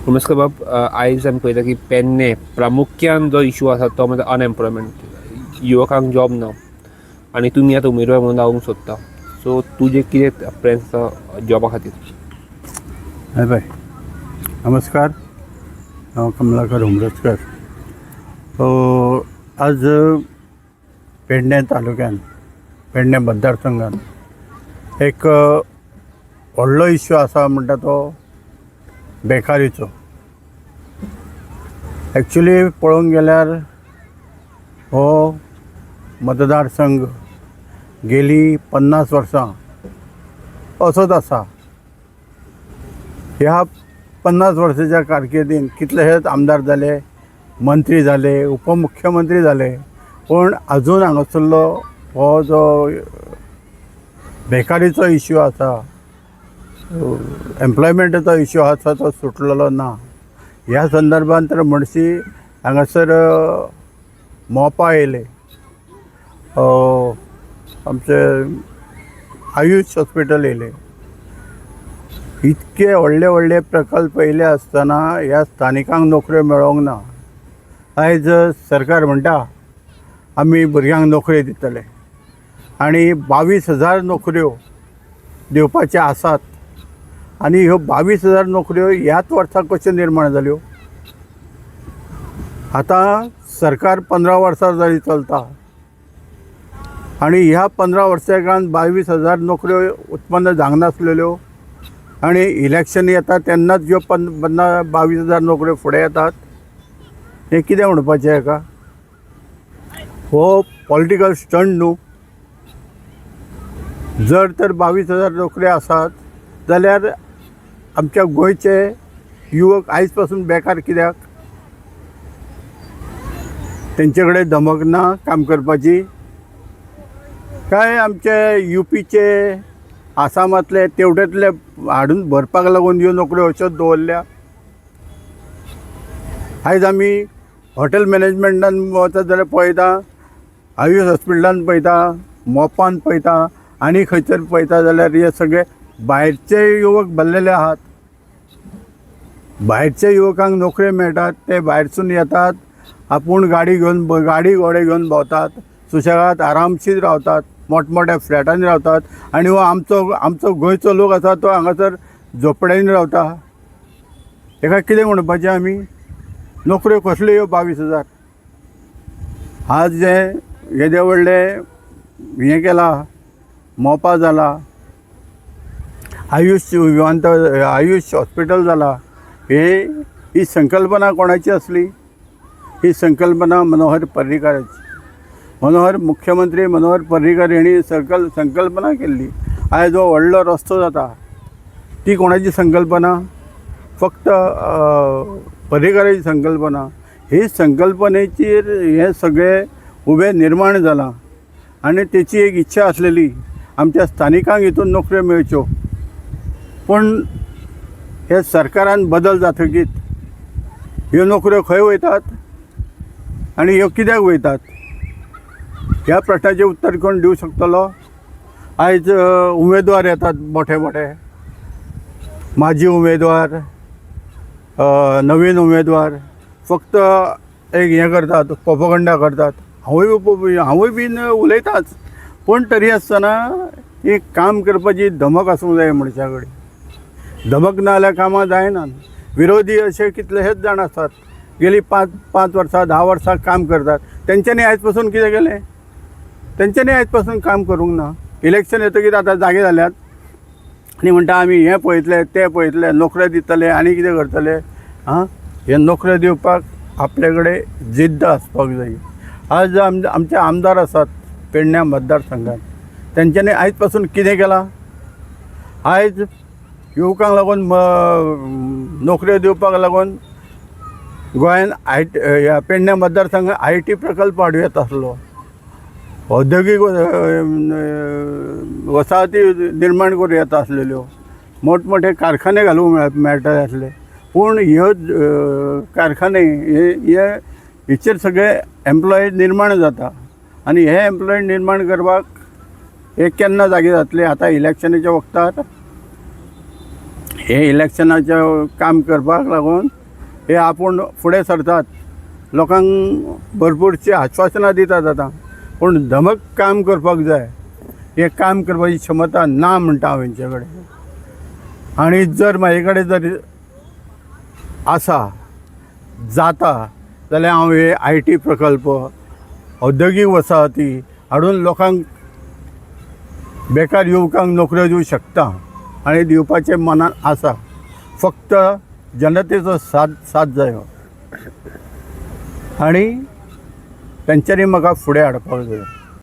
नमस्कार बाब, आयज आमी पळयता की पेडणे प्रामुख्यान जो इशू आसा तो म्हणजे अनएम्प्लॉयमेंट. युवकांक जॉब ना आनी तुमी आतां उमेदवार म्हणून रावंक सोदता. सो तुजे कितें प्लॅन्स आसा जॉबा खातीर? हाय बाय, नमस्कार. हांव कमलाकर उमरजकर. आज पेडणे तालुक्यान, पेडणे मतदारसंघात एक व्हडलो इश्यू आसा म्हणटा तो बेकारीचो. एक्चुली पळोवंक गेल्यार हो मतदारसंघ गेली 50 वर्सां असोच आसा. ह्या 50 वर्साच्या कारकिर्दीन कितलेशेच आमदार जाले, मंत्री जाले, उपमुख्यमंत्री जाले, पण अजून हांगासरलो हो जो बेकारीचो इश्यू आसा, एम्प्लॉयमेंटाचो इश्यू आसा तो सुटलेलो ना. ह्या संदर्भान तर म्हणशी हांगासर मोपा येयले, आमचे आयुष हॉस्पिटल येयले. इतके व्हडले व्हडले प्रकल्प येयले आसतना ह्या स्थानिकांक नोकऱ्यो मेळोंक ना. आयज सरकार म्हणटा आमी भुरग्यांक नोकऱ्यो दितले आनी 22,000 नोकऱ्यो दिवपाचे आसात. आनी ह्यो 22,000 नोकऱ्यो ह्याच वर्सा कश्यो निर्माण जाल्यो? आतां सरकार 15 वर्सां जाली चलता आनी ह्या 15 वर्सांत 22,000 नोकऱ्यो उत्पन्न जावंक नासलेल्यो आनी इलेक्शन येता तेन्नाच ह्यो 22,000 नोकऱ्यो फुडें येतात. हें कितें म्हणपाचें हेका? हो पॉलिटिकल स्टंट न्हू. जर तर 22,000 नोकऱ्यो आसात जाल्यार आमच्या गोंयचे युवक आयज पासून बेकार कित्याक? तेंचे कडेन धमक ना काम करपाची काय? आमचे युपीचे, आसामांतले तेवटेतले हाडून भरपाक लागून ह्यो नोकऱ्यो अश्योच दवरल्या? आयज आमी हॉटेल मॅनेजमेंटान वचत जाल्यार पळयता, आयुष हॉस्पिटलान पळयता, मोपान पळयता, आनी खंयसर पळयता जाल्यार हे सगळे भायरचे युवक भरलेले आहात. भायरचे युवकांक नोकऱ्यो मेळटात, ते भायरसून येतात, आपूण गाडी घोडे घेवन भोंवतात, सुशेगाद आरामशीर रावतात, मोठमोठ्या फ्लॅटांनी रावतात. आनी हो आमचो गोंयचो लोक आसा तो हांगासर झोपड्यांनी रावता. हेका कितें म्हणपाचें आमी? नोकऱ्यो कसल्यो ह्यो 22,000? आज जे येदे व्हडले हें केलां, मोपा जाला, आयुष हॉस्पिटल जाला, ही संकल्पना कोणाची असली? ही संकल्पना मनोहर पर्रीकाराची. मुख्यमंत्री मनोहर पर्रीकार हेणी संकल्पना केल्ली. आयज जो व्हडलो रस्तो जाता ती कोणाची संकल्पना? फक्त पर्रीकाराची संकल्पना. ही संकल्पनेचेर हे सगळे उबे निर्माण जालां आनी तेची एक इच्छा आसलेली आमच्या स्थानिकांक हितून नोकऱ्यो मेळच्यो. पूण हे सरकारान बदल जातकीत ह्यो नोकऱ्यो खंय वयतात आनी ह्यो कित्याक वयतात? ह्या प्रश्नाचें उत्तर कोण दिवंक शकतलो? आयज उमेदवार येतात, मोठे मोठे माजी उमेदवार, नवीन उमेदवार, फक्त एक हें करतात, प्रोपगंडा करतात. हांवूय बीन उलयताच, पूण तरी आसतना ही काम करपाची धमक आसूंक जाय मनशा कडेन. धमक ना जाल्यार कामां जायनात. विरोधी अशे कितलेशेच जाण आसात, गेली 5 वर्सां 10 वर्सां काम करतात. तेंच्यांनी आयज पासून कितें केलें? तेंच्यांनी आयज पासून काम करूंक ना. इलेक्शन येतकीर आतां जागे जाल्यात आनी म्हणटा आमी हें पळयतले, तें पळयतले, नोकऱ्यो दितले आनी कितें करतले? हे नोकऱ्यो दिवपाक आपले कडेन जिद्द आसपाक जाय. आज आमचे आमदार आसात पेडण्या मतदारसंघात, तेंच्यांनी आयज पासून कितें केलां? आयज युवकांक लागून नोकऱ्यो दिवपाक लागून गोंयान ह्या पेडण्या मतदारसंघात IIT प्रकल्प हाडूं येता आसलो, औद्योगीक वसाहती निर्माण करूं येता आसलेल्यो, मोठमोठे कारखाने घालूंक मेळटाले आसले. पूण ह्यो कारखाने हेचेर सगळे एम्प्लॉय निर्माण जाता आनी हे एम्प्लॉय निर्माण करपाक हे केन्ना जागे जातले? आतां इलेक्शनाच्या वखदार हे इलेक्शनाचें काम करपाक लागून हे आपूण फुडें सरतात, लोकांक भरपूरशी आश्वासनां दितात आतां, पूण धमक काम करपाक जाय. हे काम करपाची क्षमता ना म्हणटा हांव हेंचे कडेन. आनी जर म्हाजे कडेन जर आसा जाता जाल्यार हांव हे IT प्रकल्प, औद्योगीक वसाहती हाडून लोकांक, बेकार युवकांक नोकऱ्यो दिवंक शकता आनी दिवपाचें मनान आसा. फक्त जनतेचो साथ जायो आनी तेंच्यांनी म्हाका फुडें हाडपाक जाय.